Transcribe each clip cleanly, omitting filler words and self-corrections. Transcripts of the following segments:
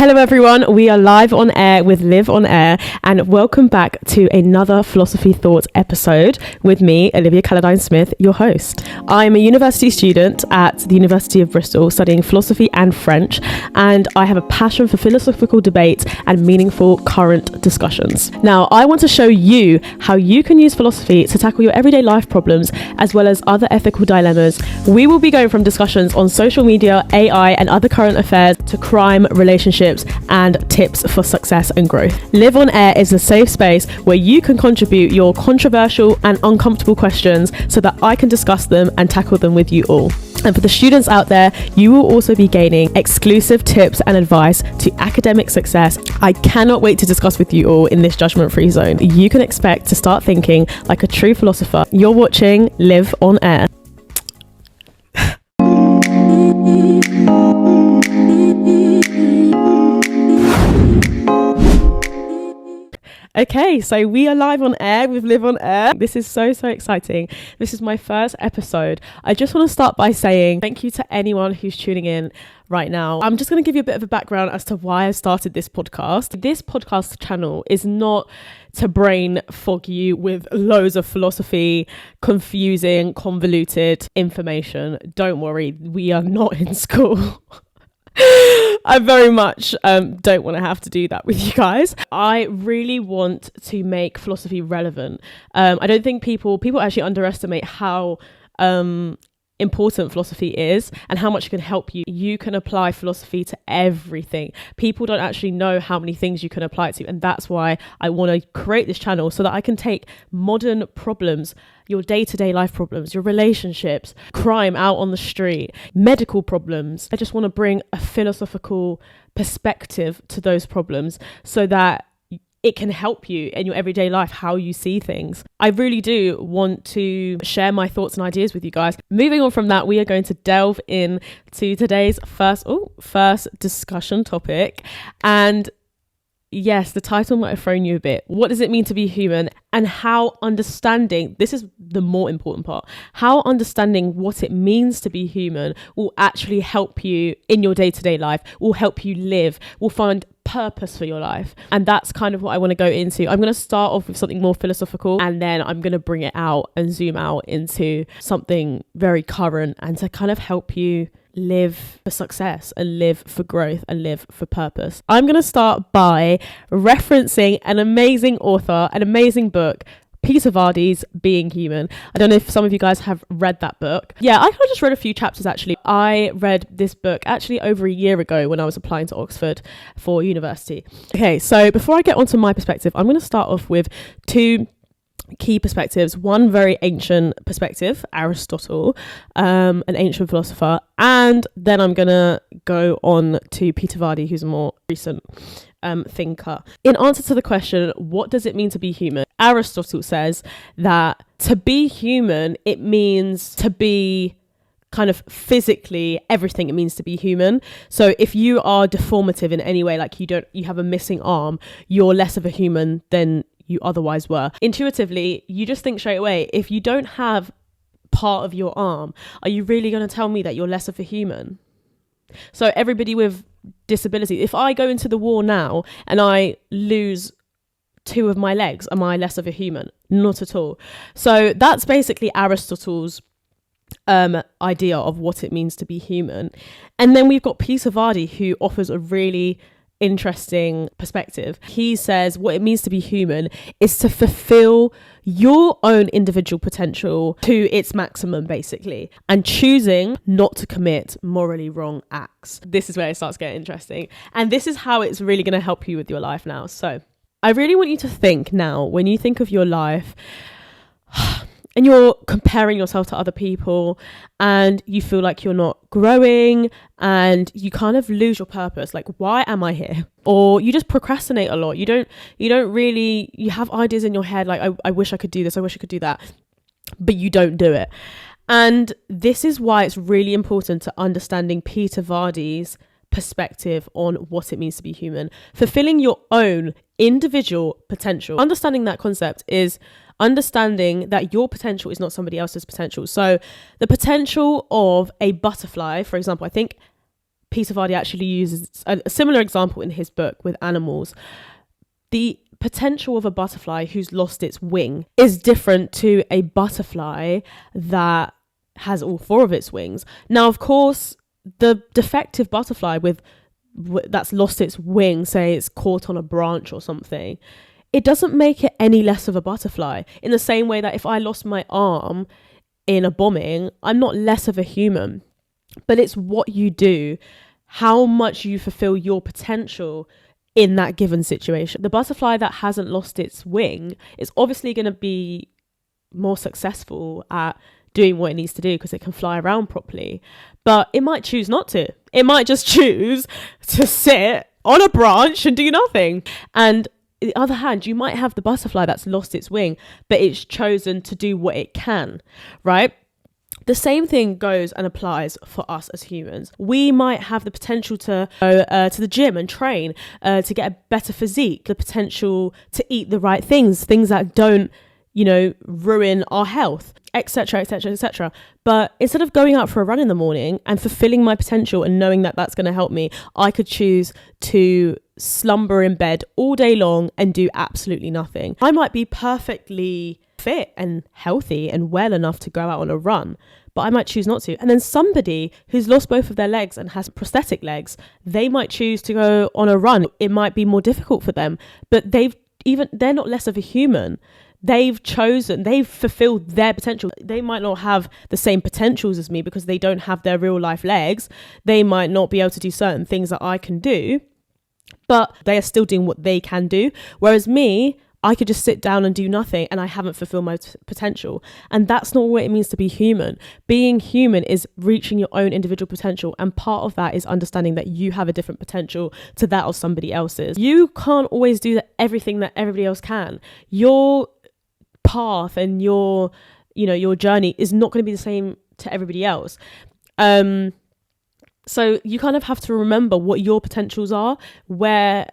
Hello everyone, we are live on air with Live on Air, and welcome back to another Philosophy Thoughts episode with me, Olivia Calladine-Smith, your host. I'm a university student at the University of Bristol studying philosophy and French, and I have a passion for philosophical debate and meaningful current discussions. Now, I want to show you how you can use philosophy to tackle your everyday life problems as well as other ethical dilemmas. We will be going from discussions on social media, AI and other current affairs to crime, relationships and tips for success and growth. Live on Air is a safe space where you can contribute your controversial and uncomfortable questions so that I can discuss them and tackle them with you all. And for the students out there, you will also be gaining exclusive tips and advice to academic success. I cannot wait to discuss with you all in this judgment-free zone. You can expect to start thinking like a true philosopher. You're watching Live on Air. Okay, so we are live on air with Live on Air. This is so exciting. This is my first episode. I just want to start by saying thank you to anyone who's tuning in right now. I'm just going to give you a bit of a background as to why I started this podcast. This podcast channel is not to brain fog you with loads of philosophy, confusing, convoluted information. Don't worry, we are not in school. I very much don't want to have to do that with you guys. I really want to make philosophy relevant. I don't think people actually underestimate how important philosophy is and how much it can help you. You can apply philosophy to everything. People don't actually know how many things you can apply it to, and that's why I want to create this channel so that I can take modern problems, your day-to-day life problems, your relationships, crime out on the street, medical problems. I just want to bring a philosophical perspective to those problems so that it can help you in your everyday life, how you see things. I really do want to share my thoughts and ideas with you guys. Moving on from that, we are going to delve into today's first discussion topic. And yes, the title might have thrown you a bit. What does it mean to be human? And how understanding, this is the more important part, how understanding what it means to be human will actually help you in your day-to-day life, will help you live, will find purpose for your life. And that's kind of what I want to go into. I'm going to start off with something more philosophical, and then I'm going to bring it out and zoom out into something very current and to kind of help you live for success and live for growth and live for purpose. I'm going to start by referencing an amazing author, an amazing book, Peter Vardy's Being Human. I don't know if some of you guys have read that book. Yeah, I just read a few chapters actually. I read this book actually over a year ago when I was applying to Oxford for university. Okay, so before I get onto my perspective, I'm going to start off with two key perspectives. One very ancient perspective, Aristotle, an ancient philosopher, and then I'm gonna go on to Peter Vardy, who's a more recent thinker. In answer to the question, what does it mean to be human? Aristotle says that to be human, it means to be kind of physically everything it means to be human. So if you are deformative in any way, like you have a missing arm, you're less of a human than you otherwise were. Intuitively, you just think straight away, if you don't have part of your arm, are you really going to tell me that you're less of a human? So everybody with disability, if I go into the war now and I lose two of my legs, am I less of a human? Not at all. So that's basically Aristotle's idea of what it means to be human. And then we've got Peter Vardy, who offers a really interesting perspective. He says what it means to be human is to fulfill your own individual potential to its maximum, basically, and choosing not to commit morally wrong acts. This is where it starts getting interesting, and this is how it's really going to help you with your life now. So I really want you to think now, when you think of your life and you're comparing yourself to other people and you feel like you're not growing and you kind of lose your purpose, like, why am I here? Or you just procrastinate a lot. You don't really, you have ideas in your head like, I wish I could do this, I wish I could do that, but you don't do it. And this is why it's really important to understanding Peter Vardy's perspective on what it means to be human. Fulfilling your own individual potential. Understanding that concept is understanding that your potential is not somebody else's potential. So the potential of a butterfly, for example, I think Peter Vardy actually uses a similar example in his book with animals. The potential of a butterfly who's lost its wing is different to a butterfly that has all 4 of its wings. Now, of course, the defective butterfly that's lost its wing, say it's caught on a branch or something, it doesn't make it any less of a butterfly. In the same way that if I lost my arm in a bombing, I'm not less of a human. But it's what you do, how much you fulfill your potential in that given situation. The butterfly that hasn't lost its wing is obviously going to be more successful at doing what it needs to do because it can fly around properly. But it might choose not to. It might just choose to sit on a branch and do nothing. And on the other hand, you might have the butterfly that's lost its wing, but it's chosen to do what it can, right? The same thing goes and applies for us as humans. We might have the potential to go to the gym and train, to get a better physique, the potential to eat the right things that don't, ruin our health, etc., etc., etc. But instead of going out for a run in the morning and fulfilling my potential and knowing that that's going to help me, I could choose to slumber in bed all day long and do absolutely nothing. I might be perfectly fit and healthy and well enough to go out on a run, but I might choose not to. And then somebody who's lost both of their legs and has prosthetic legs, they might choose to go on a run. It might be more difficult for them, but they're not less of a human. They've fulfilled their potential. They might not have the same potentials as me because they don't have their real life legs. They might not be able to do certain things that I can do, but they are still doing what they can do. Whereas me, I could just sit down and do nothing and I haven't fulfilled my potential. And that's not what it means to be human. Being human is reaching your own individual potential. And part of that is understanding that you have a different potential to that of somebody else's. You can't always do everything that everybody else can. Your path and your journey is not going to be the same to everybody else. So you kind of have to remember what your potentials are, where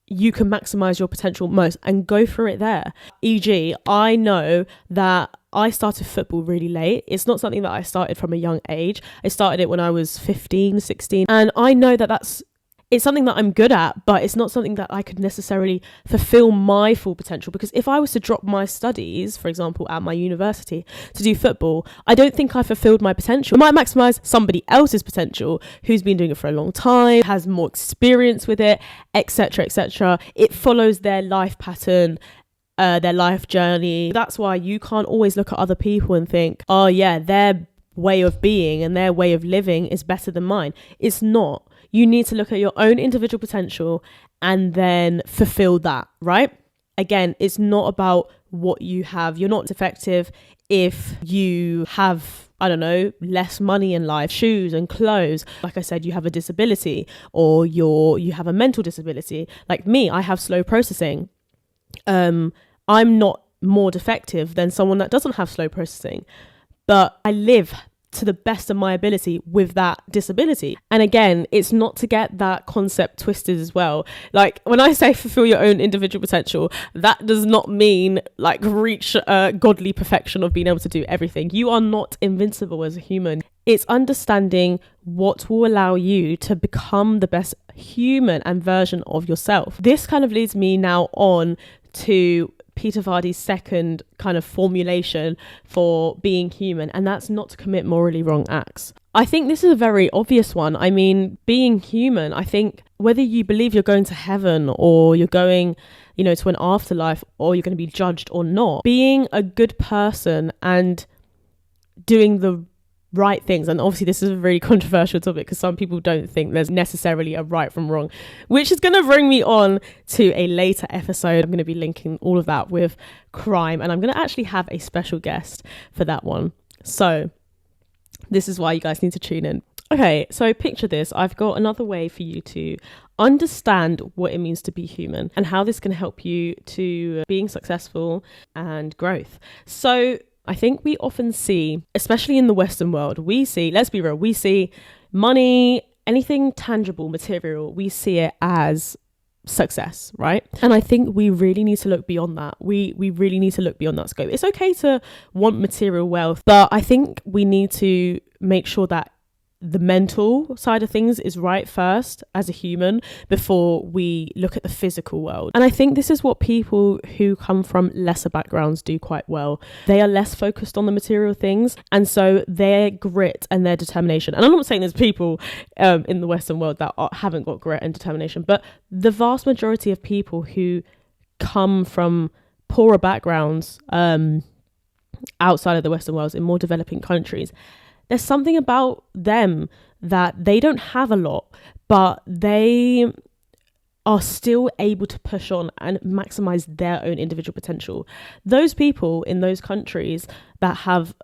you can maximize your potential most and go for it there. E.g., I know that I started football really late. It's not something that I started from a young age. I started it when I was 15, 16. And I know that it's something that I'm good at, but it's not something that I could necessarily fulfill my full potential. Because if I was to drop my studies, for example, at my university to do football, I don't think I fulfilled my potential. I might maximize somebody else's potential who's been doing it for a long time, has more experience with it, etc., etc. It follows their life pattern, their life journey. That's why you can't always look at other people and think, oh yeah, their way of being and their way of living is better than mine. It's not. You need to look at your own individual potential and then fulfill that, right? Again, it's not about what you have. You're not defective if you have, I don't know, less money in life, shoes and clothes. Like I said, you have a disability or you have a mental disability. Like me, I have slow processing. I'm not more defective than someone that doesn't have slow processing, but I live to the best of my ability with that disability. And again, it's not to get that concept twisted as well. Like when I say fulfill your own individual potential, that does not mean like reach godly perfection of being able to do everything. You are not invincible as a human. It's understanding what will allow you to become the best human and version of yourself. This kind of leads me now on to Peter Vardy's second kind of formulation for being human, and that's not to commit morally wrong acts. I think this is a very obvious one. I mean, being human, I think whether you believe you're going to heaven or you're going, to an afterlife or you're going to be judged or not, being a good person and doing the right things, and obviously this is a really controversial topic because some people don't think there's necessarily a right from wrong, which is going to bring me on to a later episode. I'm going to be linking all of that with crime, and I'm going to actually have a special guest for that one. So this is why you guys need to tune in. Okay, so picture this. I've got another way for you to understand what it means to be human and how this can help you to being successful and growth. So I think we often see, especially in the Western world, let's be real, we see money, anything tangible, material, we see it as success, right? And I think we really need to look beyond that. We really need to look beyond that scope. It's okay to want material wealth, but I think we need to make sure that the mental side of things is right first as a human before we look at the physical world. And I think this is what people who come from lesser backgrounds do quite well. They are less focused on the material things, and so their grit and their determination, and I'm not saying there's people in the Western world that haven't got grit and determination, but the vast majority of people who come from poorer backgrounds outside of the Western world, in more developing countries, there's something about them that they don't have a lot, but they are still able to push on and maximize their own individual potential. Those people in those countries that have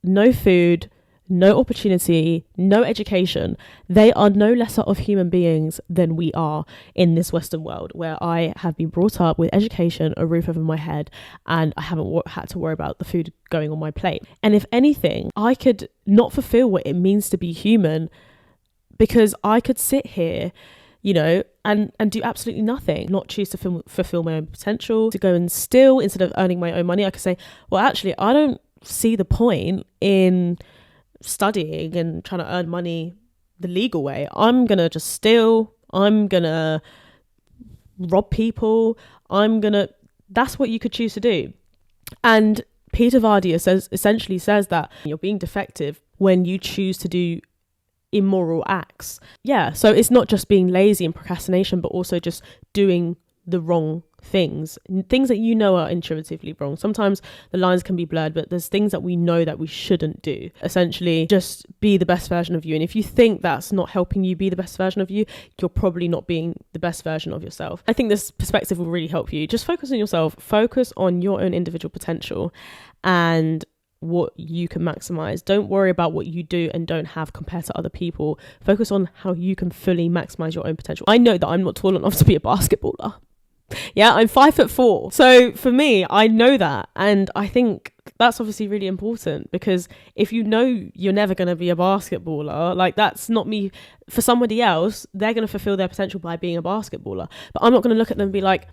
no food, no opportunity, no education, they are no lesser of human beings than we are in this Western world, where I have been brought up with education, a roof over my head, and I haven't had to worry about the food going on my plate. And if anything, I could not fulfill what it means to be human, because I could sit here, you know, and do absolutely nothing, not choose to fulfill my own potential, to go and steal instead of earning my own money. I could say, well, actually, I don't see the point in studying and trying to earn money the legal way. I'm gonna just steal, I'm gonna rob people, that's what you could choose to do. And Peter Vardia essentially says that you're being defective when you choose to do immoral acts. Yeah, so it's not just being lazy and procrastination, but also just doing the wrong things that you know are intuitively wrong. Sometimes the lines can be blurred, but there's things that we know that we shouldn't do. Essentially, just be the best version of you. And if you think that's not helping you be the best version of you, you're probably not being the best version of yourself. I think this perspective will really help you. Just focus on yourself, focus on your own individual potential and what you can maximize. Don't worry about what you do and don't have compared to other people. Focus on how you can fully maximize your own potential. I know that I'm not tall enough to be a basketballer. Yeah, I'm 5'4". So for me, I know that. And I think that's obviously really important, because if you know you're never going to be a basketballer, like, that's not me. For somebody else, they're going to fulfill their potential by being a basketballer. But I'm not going to look at them and be like,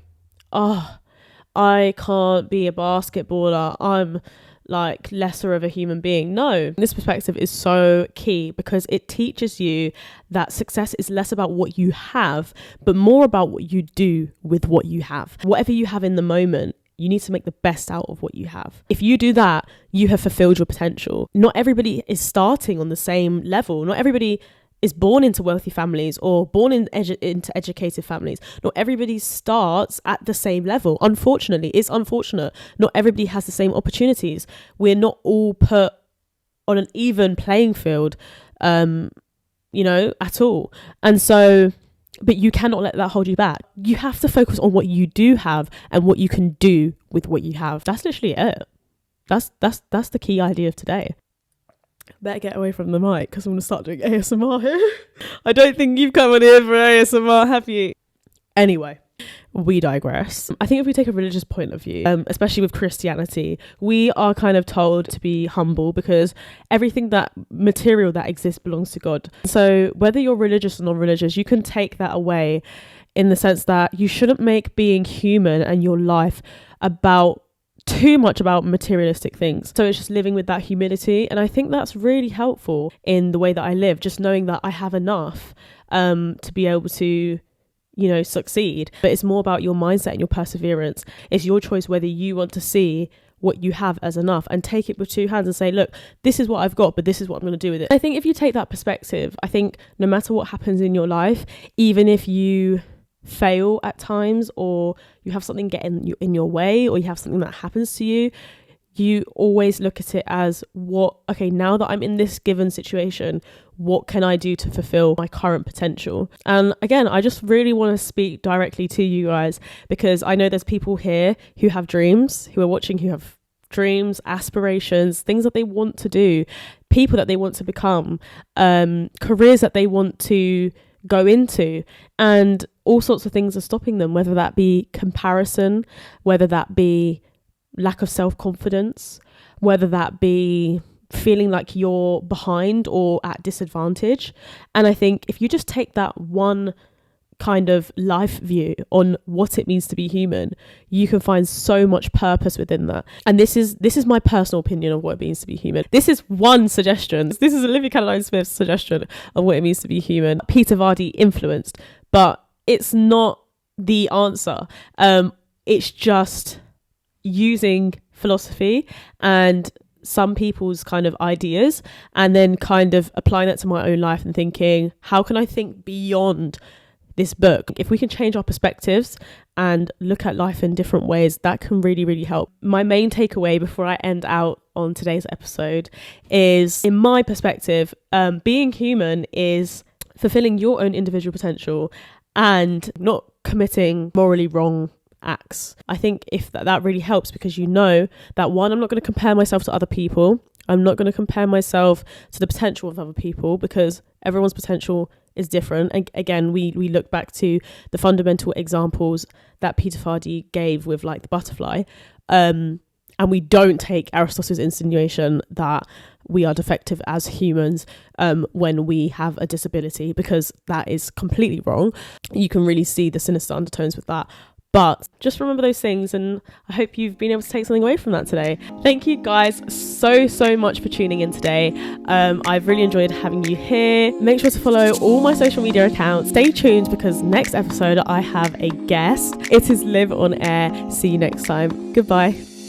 oh, I can't be a basketballer, I'm like lesser of a human being. No, this perspective is so key, because it teaches you that success is less about what you have, but more about what you do with what you have. Whatever you have in the moment, you need to make the best out of what you have. If you do that, you have fulfilled your potential. Not everybody is starting on the same level. Not everybody is born into wealthy families or born into educated families. Not everybody starts at the same level. Unfortunately, it's unfortunate. Not everybody has the same opportunities. We're not all put on an even playing field, at all. And so, but you cannot let that hold you back. You have to focus on what you do have and what you can do with what you have. That's literally it. That's the key idea of today. Better get away from the mic, because I'm going to start doing ASMR here. I don't think you've come on here for ASMR, have you? Anyway, we digress. I think if we take a religious point of view, especially with Christianity, we are kind of told to be humble, because everything that material that exists belongs to God. So whether you're religious or non-religious, you can take that away in the sense that you shouldn't make being human and your life too much about materialistic things. So it's just living with that humility. And I think that's really helpful in the way that I live, just knowing that I have enough to be able to, succeed. But it's more about your mindset and your perseverance. It's your choice whether you want to see what you have as enough and take it with two hands and say, look, this is what I've got, but this is what I'm going to do with it. I think if you take that perspective, I think no matter what happens in your life, even if you fail at times, or you have something get in your way, or you have something that happens to you, you always look at it as, now that I'm in this given situation, what can I do to fulfill my current potential? And again, I just really want to speak directly to you guys, because I know there's people here who have dreams, who are watching, who have dreams, aspirations, things that they want to do, people that they want to become, careers that they want to go into, and all sorts of things are stopping them, whether that be comparison, whether that be lack of self-confidence, whether that be feeling like you're behind or at disadvantage. And I think if you just take that one kind of life view on what it means to be human, you can find so much purpose within that. And this is my personal opinion of what it means to be human. This is one suggestion. This is Olivia Calladine-Smith's suggestion of what it means to be human. Peter Vardy influenced, but it's not the answer. It's just using philosophy and some people's kind of ideas and then kind of applying that to my own life and thinking, how can I think beyond this book? If we can change our perspectives and look at life in different ways, that can really, really help. My main takeaway before I end out on today's episode is, in my perspective, being human is fulfilling your own individual potential and not committing morally wrong acts. I think if that really helps, because you know that, one, I'm not going to compare myself to other people. I'm not going to compare myself to the potential of other people, because everyone's potential is different. And again, we look back to the fundamental examples that Peter Vardy gave with like the butterfly, and we don't take Aristotle's insinuation that we are defective as humans when we have a disability, because that is completely wrong. You can really see the sinister undertones with that. But just remember those things, and I hope you've been able to take something away from that today. Thank you guys so much for tuning in today. I've really enjoyed having you here. Make sure to follow all my social media accounts. Stay tuned, because next episode I have a guest. It is Live on Air. See you next time. Goodbye.